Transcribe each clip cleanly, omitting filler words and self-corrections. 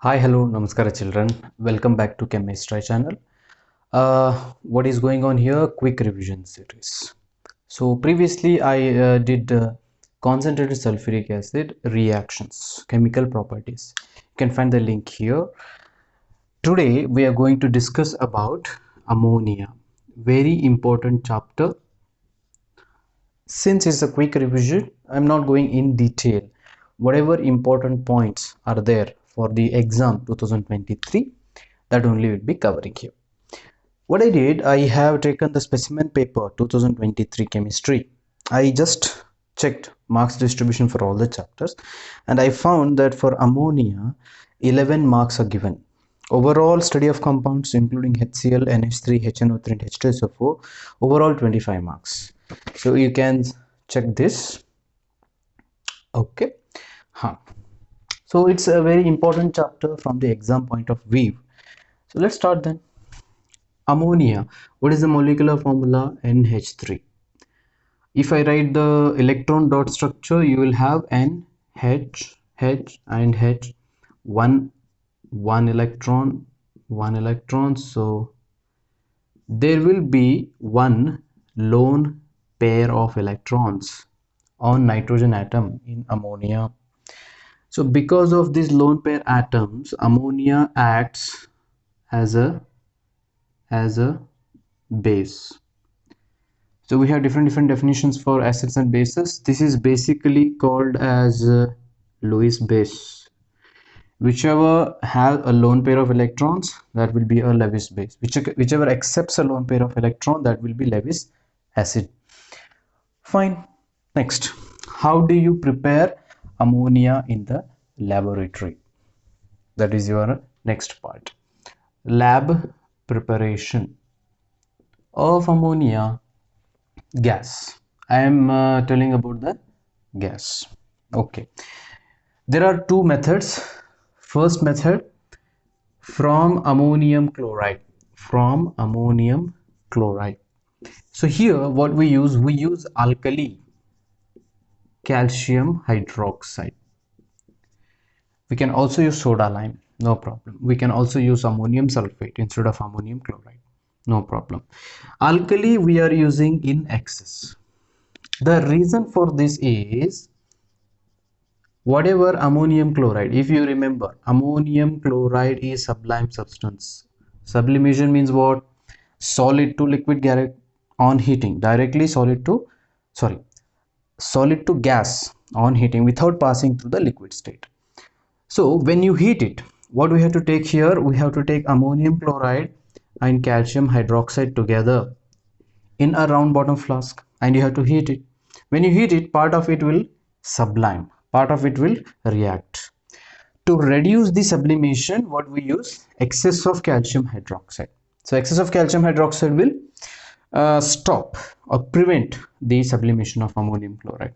Hi, hello, namaskara children. Welcome back to Chemistry channel. What is going on here? Quick revision series. So previously I did concentrated sulfuric acid reactions, chemical properties. You can find the link here. Today we are going to discuss about ammonia. Very important chapter. Since it's a quick revision, I'm not going in detail. Whatever important points are there for the exam 2023, that only will be covering here. What I did, I have taken the specimen paper 2023 chemistry. I just checked marks distribution for all the chapters and I found that for ammonia 11 marks are given. Overall study of compounds including HCl, NH3, HNO3 and H2SO4, overall 25 marks. So you can check this. Okay. So it's a very important chapter from the exam point of view. So let's start then. Ammonia. What is the molecular formula? NH3. If I write the electron dot structure, you will have N, H, H and H. One electron. So there will be one lone pair of electrons on nitrogen atom in ammonia. So because of these lone pair atoms, ammonia acts as a base. So we have different definitions for acids and bases. This is basically called as Lewis base. Whichever has a lone pair of electrons, that will be a Lewis base. Whichever accepts a lone pair of electron, that will be Lewis acid. Fine. Next, how do you prepare ammonia in the laboratory? That is your next part. Lab preparation of ammonia gas. I am telling about the gas. Okay, there are two methods. First method, from ammonium chloride. So here what we use alkali, calcium hydroxide. We can also use soda lime, no problem. We can also use ammonium sulfate instead of ammonium chloride, no problem. Alkali we are using in excess. The reason for this is, whatever ammonium chloride, if you remember, ammonium chloride is sublime substance. Sublimation means what? Solid to liquid on heating, directly solid to gas on heating without passing through the liquid state. So when you heat it, what we have to take here? We have to take ammonium chloride and calcium hydroxide together in a round bottom flask and you have to heat it. When you heat it, part of it will sublime, part of it will react. To reduce the sublimation, what we use? Excess of calcium hydroxide. So excess of calcium hydroxide will stop or prevent the sublimation of ammonium chloride.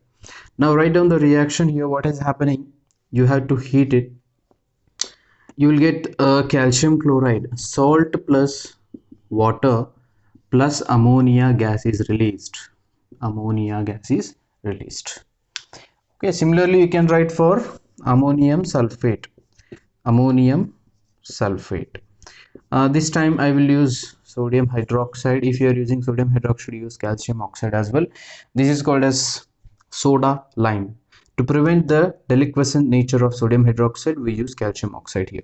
Now write down the reaction here. What is happening? You have to heat it. You will get calcium chloride, salt plus water plus ammonia gas is released. Okay, similarly you can write for ammonium sulfate. This time I will use sodium hydroxide. If you are using sodium hydroxide, use calcium oxide as well. This is called as soda lime. To prevent the deliquescent nature of sodium hydroxide, we use calcium oxide here.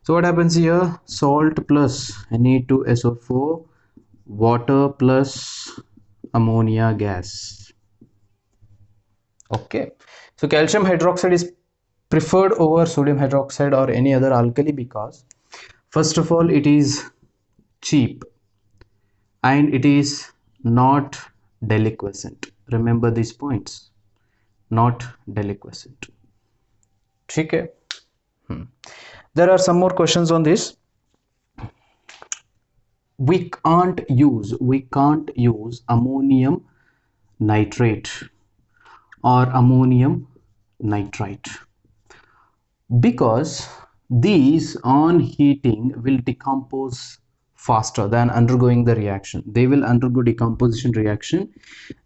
So what happens here? Salt plus Na2SO4, water plus ammonia gas. Okay, so calcium hydroxide is preferred over sodium hydroxide or any other alkali because, first of all, it is cheap and it is not deliquescent. Remember these points. Not deliquescent. Okay. There are some more questions on this. We can't use ammonium nitrate or ammonium nitrite because these on heating will decompose faster than undergoing the reaction. They will undergo decomposition reaction.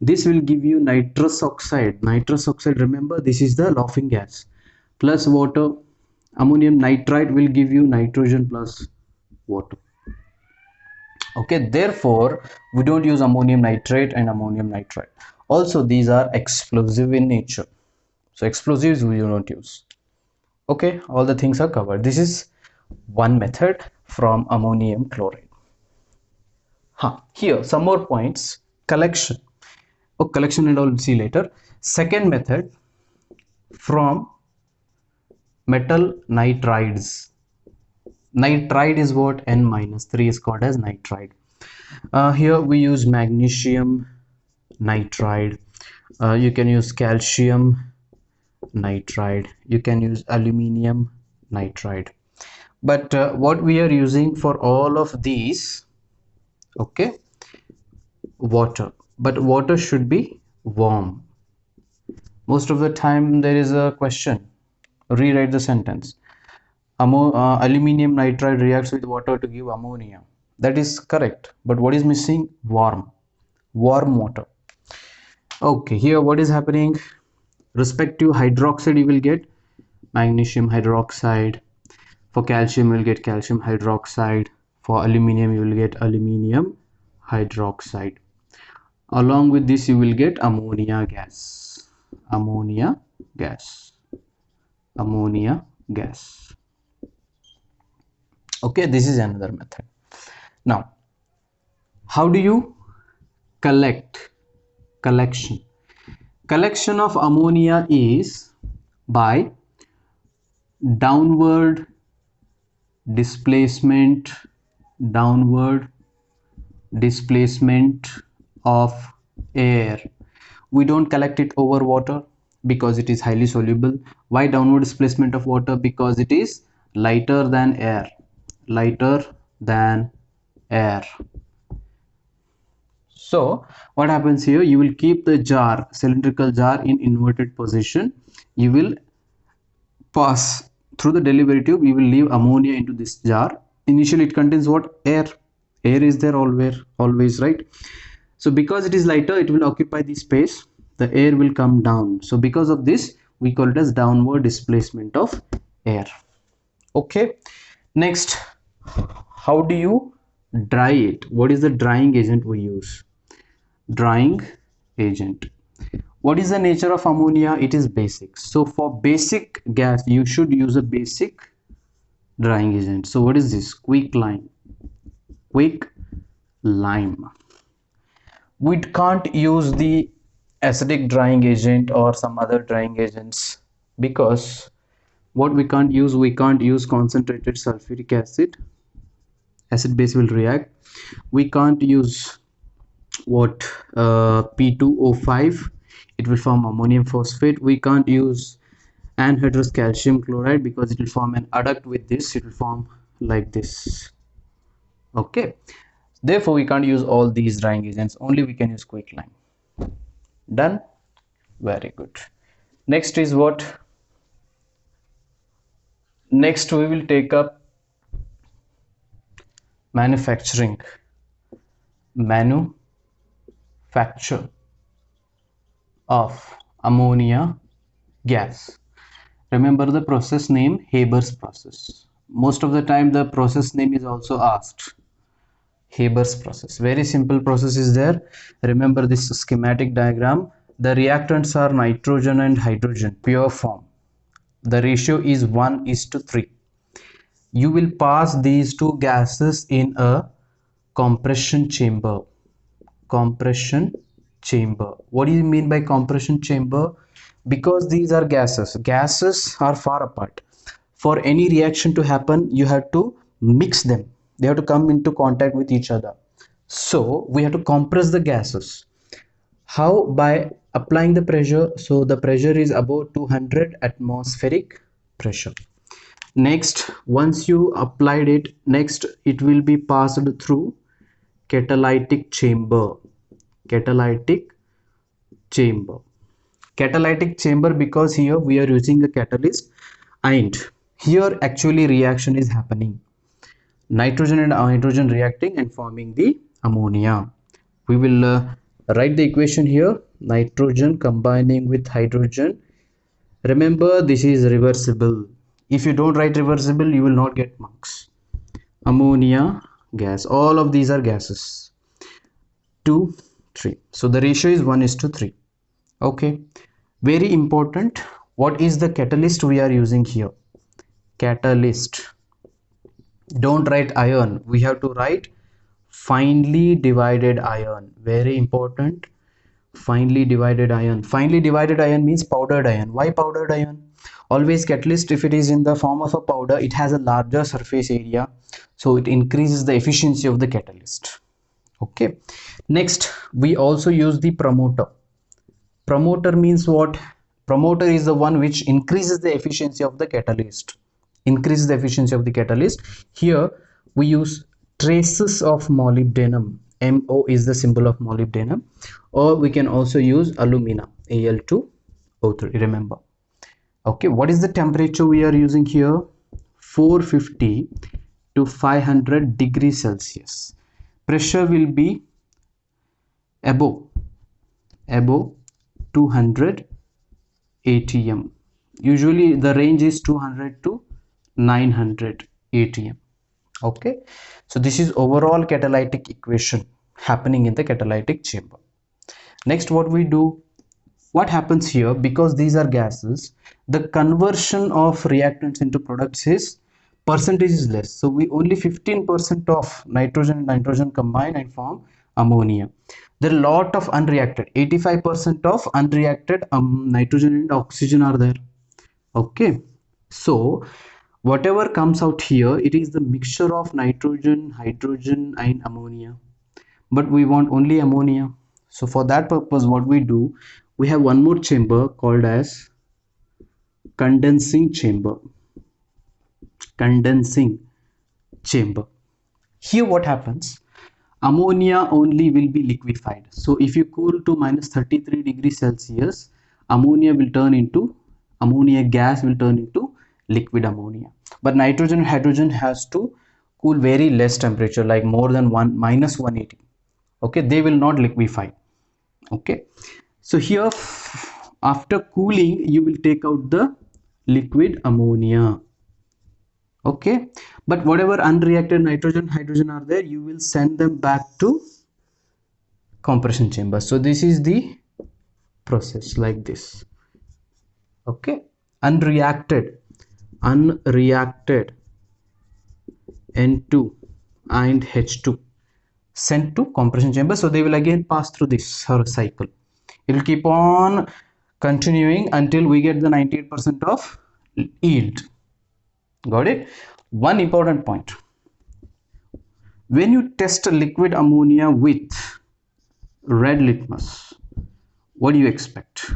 This will give you nitrous oxide. Remember, this is the laughing gas, plus water Ammonium nitride will give you nitrogen plus water. Okay, therefore we don't use ammonium nitrate and ammonium nitride. Also, these are explosive in nature, so explosives we do not use. Okay, all the things are covered. This is one method from ammonium chloride. Here some more points. Collection. Oh, collection and all we'll see later. Second method from metal nitrides. Nitride is what? N-3 is called as nitride. Here we use magnesium nitride. You can use calcium nitride. You can use aluminium nitride. But what we are using for all of these, okay, water. But water should be warm. Most of the time there is a question. Rewrite the sentence. Aluminium nitride reacts with water to give ammonia. That is correct. But what is missing? Warm. Warm water. Okay, here what is happening? Respective hydroxide you will get magnesium hydroxide. For calcium you will get calcium hydroxide. For aluminium you will get aluminium hydroxide. Along with this you will get ammonia gas. Ammonia gas. Ammonia gas. Okay, this is another method. Now, how do you collection of ammonia is by downward displacement of air. We don't collect it over water because it is highly soluble. Why downward displacement of water? Because it is lighter than air. So what happens here? You will keep the jar, cylindrical jar, in inverted position. You will pass through the delivery tube. You will leave ammonia into this jar. Initially it contains what? Air is there always, right? So because it is lighter, it will occupy the space. The air will come down. So because of this, we call it as downward displacement of air. Okay, next, how do you dry it? What is the drying agent we use? Drying agent. What is the nature of ammonia? It is basic. So for basic gas, you should use a basic drying agent. So what is this? Quicklime. We can't use the acidic drying agent or some other drying agents, because what we can't use concentrated sulfuric acid. Acid base will react. We can't use what P2O5, it will form ammonium phosphate. We can't use anhydrous calcium chloride because it will form an adduct with this. It will form like this. Okay, therefore we can't use all these drying agents. Only we can use quicklime. Done? Very good. Next is what? Next we will take up manufacture of ammonia gas. Remember the process name, Haber's process. Most of the time the process name is also asked. Haber's process. Very simple process is there. Remember this schematic diagram. The reactants are nitrogen and hydrogen, pure form. The ratio is 1:3. You will pass these two gases in a compression chamber. Compression chamber. What do you mean by compression chamber? Because these are gases. Gases are far apart. For any reaction to happen, you have to mix them. They have to come into contact with each other. So we have to compress the gases. How? By applying the pressure. So the pressure is above 200 atmospheric pressure. Next, once you applied it, next it will be passed through catalytic chamber. Catalytic chamber because here we are using a catalyst, and here actually reaction is happening. Nitrogen and hydrogen reacting and forming the ammonia. We will write the equation here. Nitrogen combining with hydrogen. Remember, this is reversible. If you don't write reversible, you will not get marks. Ammonia gas, all of these are gases. 2, 3. So the ratio is 1:3. Okay. Very important. What is the catalyst we are using here? Catalyst. Don't write iron. We have to write finely divided iron. Very important. Finely divided iron. Finely divided iron means powdered iron. Why powdered iron? Always catalyst, if it is in the form of a powder, it has a larger surface area, so it increases the efficiency of the catalyst. Okay. Next, we also use the promoter. Promoter means what? Promoter is the one which increases the efficiency of the catalyst. Increases the efficiency of the catalyst. Here we use traces of molybdenum. MO is the symbol of molybdenum, or we can also use alumina, Al2O3. Remember. Okay, what is the temperature we are using here? 450 to 500 degrees Celsius. Pressure will be above 200 atm. Usually the range is 200 to 900 atm. Okay, so this is overall catalytic equation happening in the catalytic chamber. Next, what we do, what happens here, because these are gases, the conversion of reactants into products is percentage is less. So we only 15% of nitrogen and nitrogen combine and form ammonia. There are a lot of unreacted, 85% of unreacted nitrogen and oxygen are there. Okay, so whatever comes out here, it is the mixture of nitrogen, hydrogen and ammonia, but we want only ammonia. So for that purpose, what we do, we have one more chamber called as condensing chamber. Condensing chamber. Here what happens, ammonia only will be liquefied. So if you cool to -33 degrees Celsius, ammonia gas will turn into liquid ammonia. But nitrogen and hydrogen has to cool very less temperature, like more than -180. Okay, they will not liquefy. Okay, so here after cooling you will take out the liquid ammonia. Okay, but whatever unreacted nitrogen, hydrogen are there, you will send them back to compression chamber. So this is the process like this. Okay, unreacted N2 and H2 sent to compression chamber, so they will again pass through this cycle. It will keep on continuing until we get the 98% of yield. Got it? One important point, when you test liquid ammonia with red litmus, what do you expect?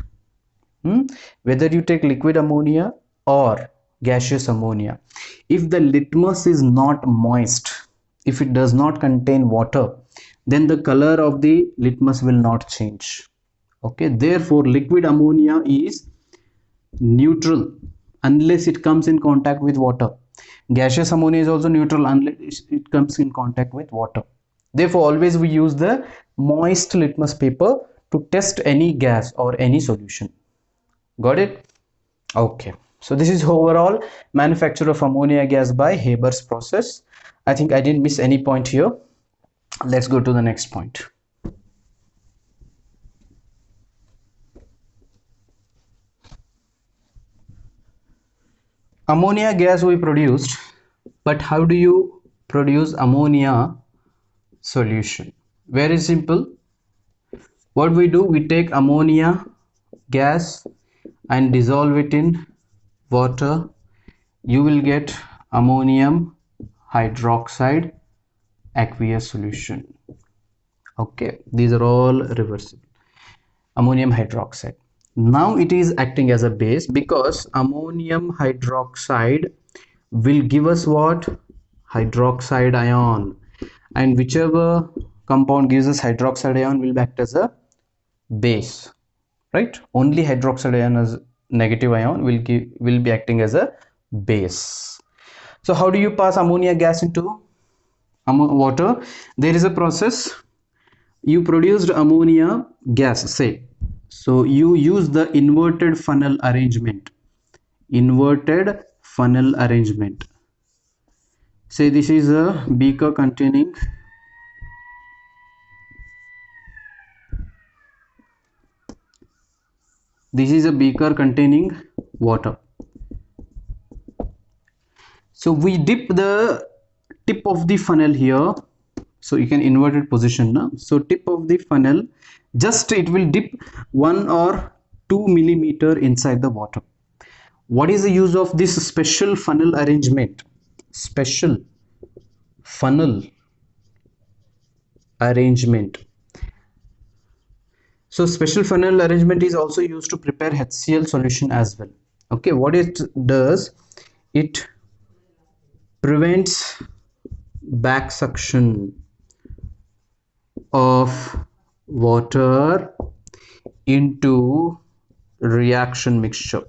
Whether you take liquid ammonia or gaseous ammonia, if the litmus is not moist, if it does not contain water, then the color of the litmus will not change. Okay, therefore liquid ammonia is neutral unless it comes in contact with water. Gaseous ammonia is also neutral unless it comes in contact with water. Therefore always we use the moist litmus paper to test any gas or any solution. Got it? Okay, so this is overall manufacture of ammonia gas by Haber's process. I think I didn't miss any point here. Let's go to the next point. Ammonia gas we produced, but how do you produce ammonia solution? Very simple. What we do, we take ammonia gas and dissolve it in water. You will get ammonium hydroxide aqueous solution. Okay, these are all reversible. Ammonium hydroxide. Now it is acting as a base, because ammonium hydroxide will give us what? Hydroxide ion, and whichever compound gives us hydroxide ion will act as a base, right? Only hydroxide ion as negative ion will be acting as a base. So how do you pass ammonia gas into water? There is a process. You produced ammonia gas, say, so you use the inverted funnel arrangement. Inverted funnel arrangement. Say this is a beaker containing water. So we dip the tip of the funnel here, so you can inverted position now. So tip of the funnel, just it will dip 1 or 2 millimeter inside the water. What is the use of this special funnel arrangement? Special funnel arrangement. So special funnel arrangement is also used to prepare HCl solution as well. Okay, what it does, it prevents back suction of water into reaction mixture.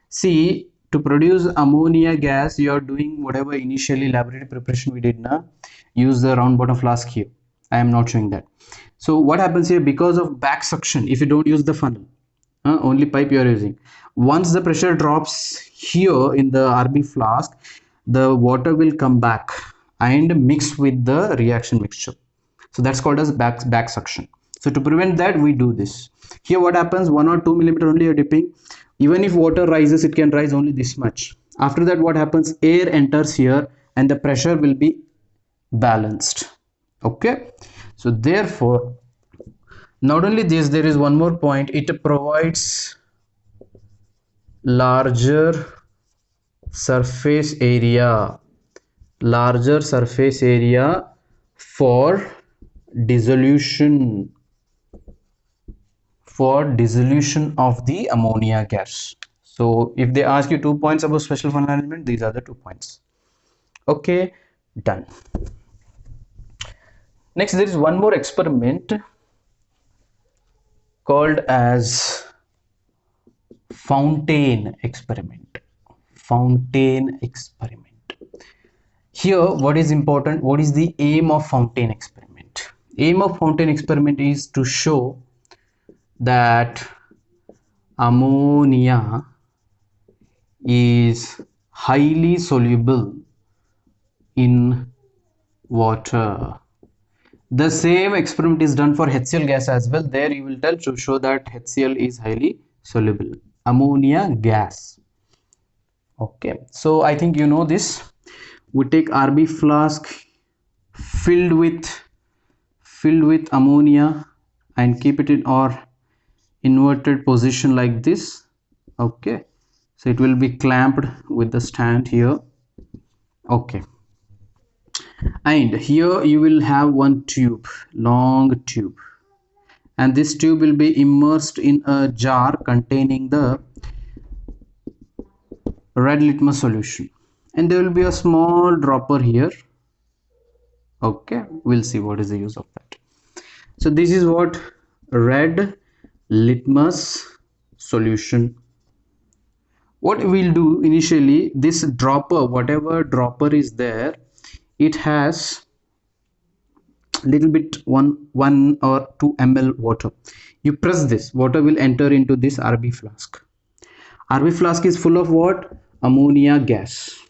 See, to produce ammonia gas, you are doing whatever initially laboratory preparation we did now. Use the round bottom flask here. I am not showing that. So what happens here, because of back suction, if you don't use the funnel, only pipe you are using, once the pressure drops here in the RB flask, the water will come back and mix with the reaction mixture. So that's called as back suction. So to prevent that, we do this. Here what happens, 1 or 2 millimeter only you're dipping. Even if water rises, it can rise only this much. After that, what happens, air enters here and the pressure will be balanced. Okay, so therefore, not only this, there is one more point, it provides larger surface area for dissolution of the ammonia gas. So if they ask you 2 points about special funnel arrangement, these are the 2 points. Okay, done. Next, there is one more experiment called as fountain experiment. Here, what is important, what is the aim of fountain experiment? Aim of fountain experiment is to show that ammonia is highly soluble in water. The same experiment is done for HCl gas as well. There you will tell to show that HCl is highly soluble, ammonia gas. Okay, so I think you know this. We take RB flask filled with ammonia and keep it in our inverted position like this. Okay, so it will be clamped with the stand here. Okay, and here you will have one tube, long tube, and this tube will be immersed in a jar containing the red litmus solution, and there will be a small dropper here. Okay, we'll see what is the use of that. So this is what red litmus solution. What we'll do initially, this dropper, whatever dropper is there, it has little bit 1 or 2 ml water. You press this, water will enter into this RB flask. RB flask is full of what? Ammonia gas.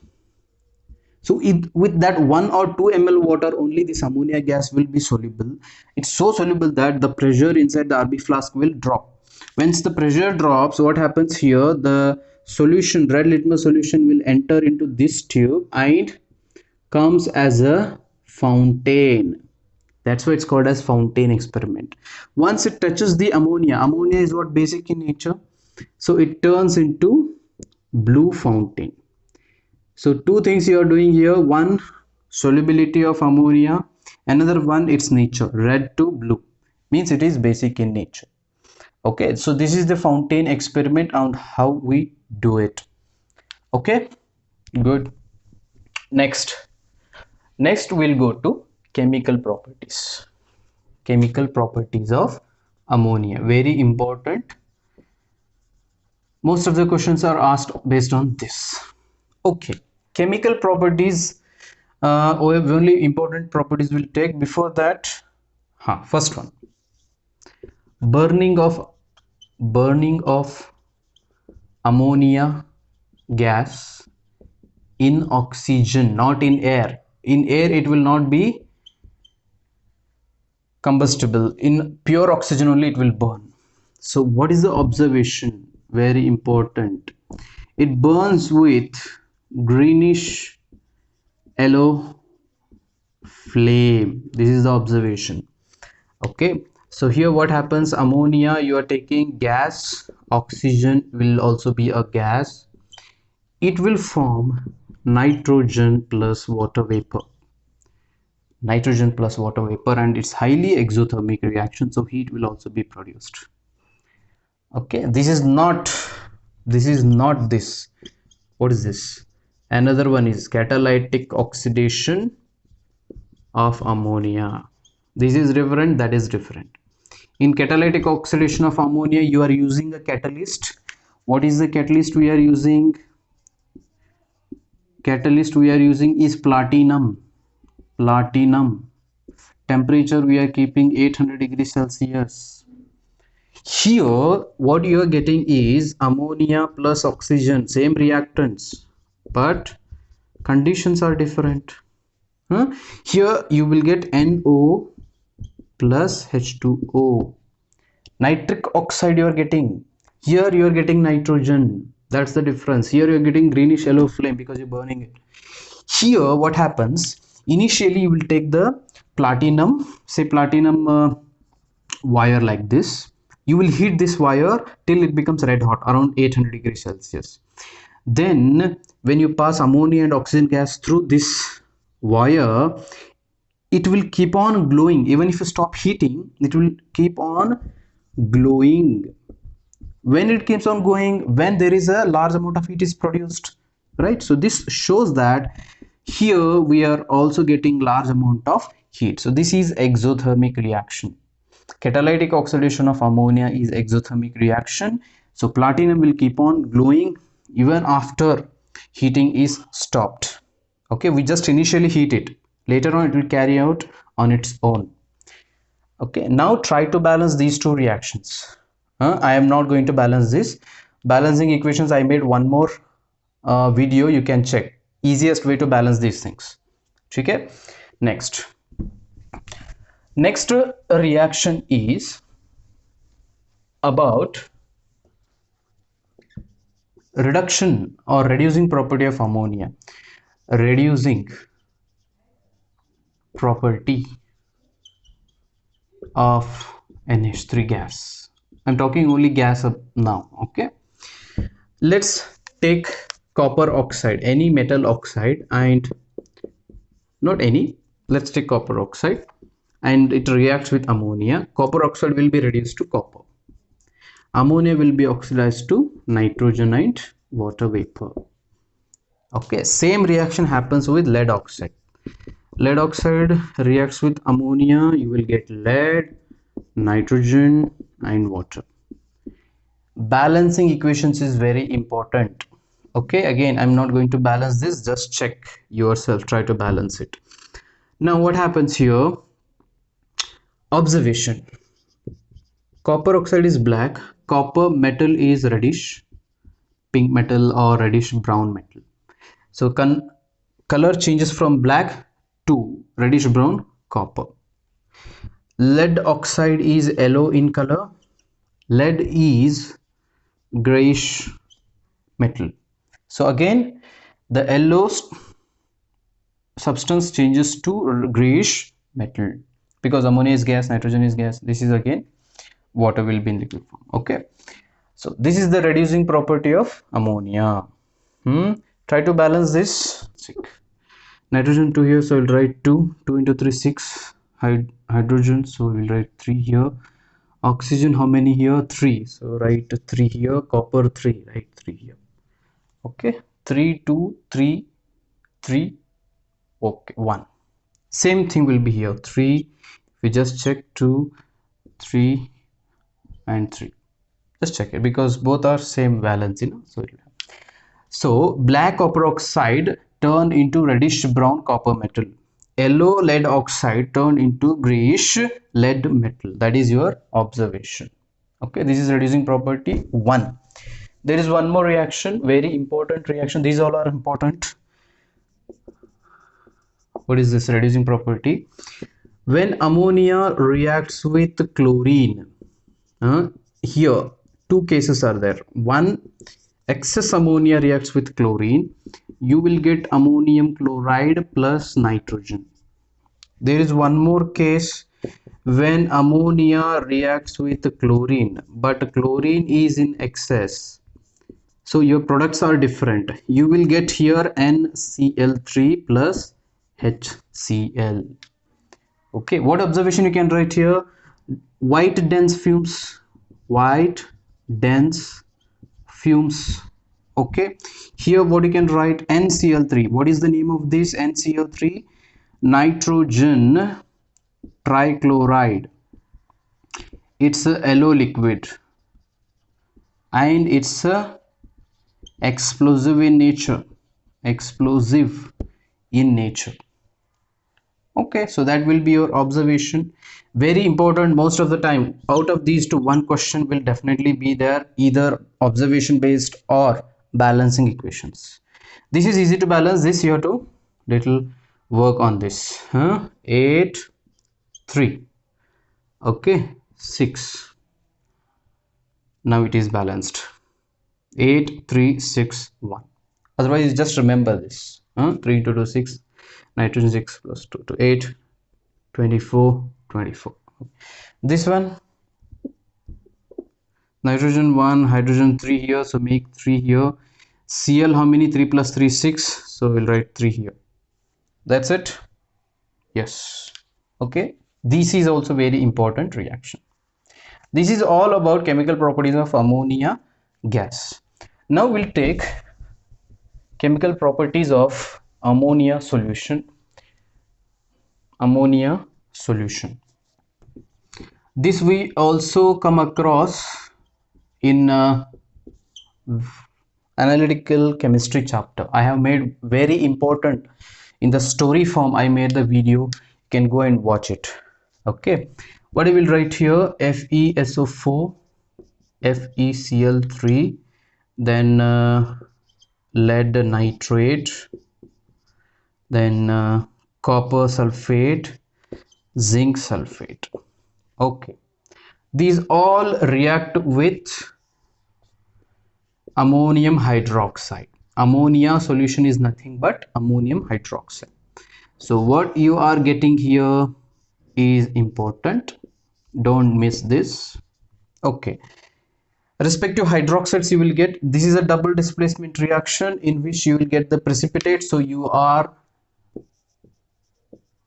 So with that 1 or 2 ml water only, this ammonia gas will be soluble. It's so soluble that the pressure inside the RB flask will drop. Once the pressure drops, what happens here, the solution, red litmus solution, will enter into this tube and comes as a fountain. That's why it's called as fountain experiment. Once it touches the ammonia is what? Basic in nature. So it turns into blue fountain. So 2 things you are doing here. One, solubility of ammonia. Another one, its nature, red to blue, means it is basic in nature. Okay, so this is the fountain experiment and how we do it. Okay, good. Next we'll go to chemical properties of ammonia. Very important. Most of the questions are asked based on this. Okay, chemical properties, only important properties we'll take. Before that, first one, burning of ammonia gas in oxygen, not in air. In air it will not be combustible. In pure oxygen only it will burn. So what is the observation? Very important. It burns with greenish yellow flame. This is the observation. Okay, so here what happens? Ammonia, you are taking gas, oxygen will also be a gas. It will form nitrogen plus water vapor. Nitrogen plus water vapor, and it's highly exothermic reaction, so heat will also be produced. Okay, this is not this. What is this? Another one is catalytic oxidation of ammonia. This is different, that is different. In catalytic oxidation of ammonia, you are using a catalyst. What is the catalyst we are using? Catalyst we are using is platinum. Temperature we are keeping 800 degrees Celsius. Here what you are getting is ammonia plus oxygen, same reactants, but conditions are different. Here you will get NO plus H2O. Nitric oxide you are getting. Here you are getting nitrogen. That's the difference. Here you are getting greenish yellow flame because you're burning it. Here what happens? Initially you will take the platinum, say platinum wire like this. You will heat this wire till it becomes red hot, around 800 degrees Celsius. Then when you pass ammonia and oxygen gas through this wire, it will keep on glowing. Even if you stop heating, it will keep on glowing. When it keeps on going, when there is a large amount of heat is produced, right? So this shows that here we are also getting large amount of heat. So this is exothermic reaction. Catalytic oxidation of ammonia is exothermic reaction. So platinum will keep on glowing even after heating is stopped. Okay, we just initially heat it. Later on it will carry out on its own. Okay, now try to balance these two reactions. I am not going to balance this. Balancing equations, I made one more video, you can check. Easiest way to balance these things. Okay, next reaction is about reduction or reducing property of ammonia. Reducing property of NH3 gas. I'm talking only gas up now. Okay, let's take copper oxide, any metal oxide, and not any, let's take copper oxide, and it reacts with ammonia. Copper oxide will be reduced to copper. Ammonia will be oxidized to nitrogen and water vapor. Okay, same reaction happens with lead oxide. Lead oxide reacts with ammonia, you will get lead, nitrogen and water. Balancing equations is very important. Okay, again I'm not going to balance this, just check yourself, try to balance it. Now what happens here? Observation. Copper oxide is black, copper metal is reddish pink metal or reddish brown metal. So color changes from black to reddish brown copper. Lead oxide is yellow in color, lead is grayish metal. So again the yellow substance changes to grayish metal because ammonia is gas, nitrogen is gas. This is again water will be in liquid form. Okay, so this is the reducing property of ammonia. Try to balance this. Nitrogen 2 here, so we'll write 2 into 3 6. Hydrogen, so we'll write 3 here. Oxygen, how many here? 3, so write 3 here. Copper 3, write 3 here. Okay, 3 2 3 3. Okay, 1. Same thing will be here. 3, we just check 2 3 and 3. Just check it because both are same valence, you know. So black copper oxide turned into reddish brown copper metal. Yellow lead oxide turned into grayish lead metal. That is your observation. Okay, this is reducing property 1. There is one more reaction, very important reaction. These all are important. What is this reducing property? When ammonia reacts with chlorine, here two cases are there. One, excess ammonia reacts with chlorine, you will get ammonium chloride plus nitrogen. There is one more case, when ammonia reacts with chlorine but chlorine is in excess, so your products are different, you will get here NCl3 plus HCl. Okay, what observation you can write here? White dense fumes, white dense fumes. Okay, here what you can write? NCl3. What is the name of this NCl3? Nitrogen trichloride. It's a yellow liquid and it's a explosive in nature. Explosive in nature. Okay, so that will be your observation. Very important. Most of the time out of these two, one question will definitely be there, either observation based or balancing equations. This is easy to balance. This you have to little work on this. 8 3. Okay, 6. Now it is balanced. 8 3 6 1. Otherwise just remember this. 3 into 2 6. Nitrogen 6 plus 2 to 8, 24 24. This one, nitrogen 1, hydrogen 3 here, so make 3 here. Cl, how many? 3 plus 3 6, so we'll write 3 here. That's it. Yes. Okay, this is also very important reaction. This is all about chemical properties of ammonia gas. Now we'll take chemical properties of ammonia solution. Ammonia solution. This we also come across in analytical chemistry chapter. I have made very important in the story form. I made the video. You can go and watch it. Okay, what I will write here? FeSO4, FeCl3, then lead nitrate, then copper sulfate, zinc sulfate. Okay, these all react with ammonium hydroxide. Ammonia solution is nothing but ammonium hydroxide. So what you are getting here is important, don't miss this. Okay, respective hydroxides you will get, this is a double displacement reaction in which you will get the precipitate, so you are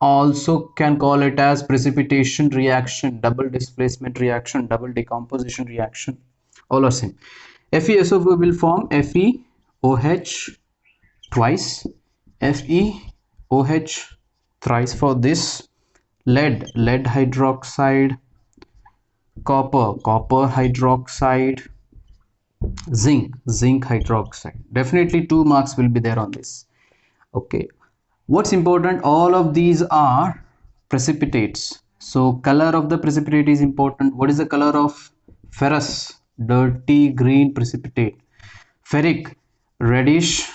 also can call it as precipitation reaction, double displacement reaction, double decomposition reaction, all are same. FeSO4 will form FeOH twice, FeOH thrice for this, lead hydroxide, copper hydroxide, zinc hydroxide. Definitely 2 marks will be there on this. Okay, what's important, all of these are precipitates, so color of the precipitate is important. What is the color of ferrous? Dirty green precipitate. Ferric, reddish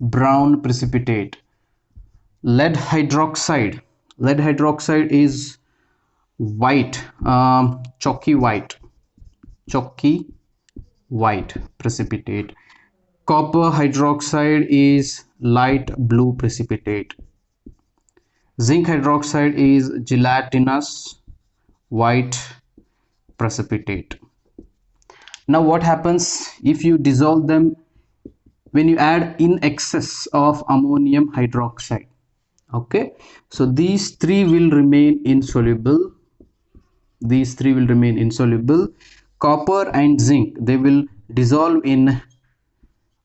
brown precipitate. Lead hydroxide is white, chalky white precipitate. Copper hydroxide is light blue precipitate. Zinc hydroxide is gelatinous white precipitate. Now what happens if you dissolve them when you add in excess of ammonium hydroxide? Okay, so these three will remain insoluble. Copper and zinc, they will dissolve in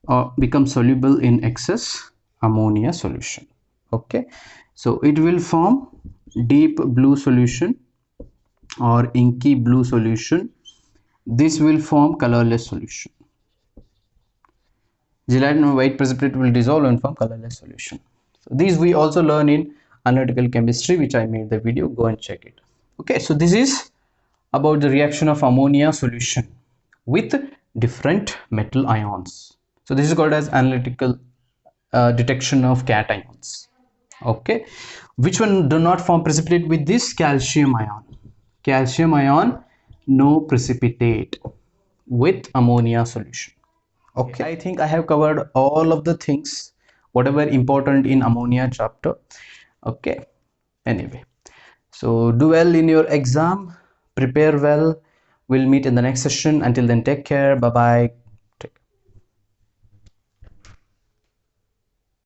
or become soluble in excess ammonia solution. Okay, so it will form deep blue solution or inky blue solution. This will form colorless solution. Gelatin white precipitate will dissolve and form colorless solution. So these we also learn in analytical chemistry, which I made the video, go and check it. Okay, so this is about the reaction of ammonia solution with different metal ions. So this is called as analytical detection of cations. Okay, which one do not form precipitate with this? Calcium ion. Calcium ion no precipitate with ammonia solution. Okay, I think I have covered all of the things whatever important in ammonia chapter. Okay, anyway, so do well in your exam, prepare well. We'll meet in the next session. Until then, take care. Bye bye.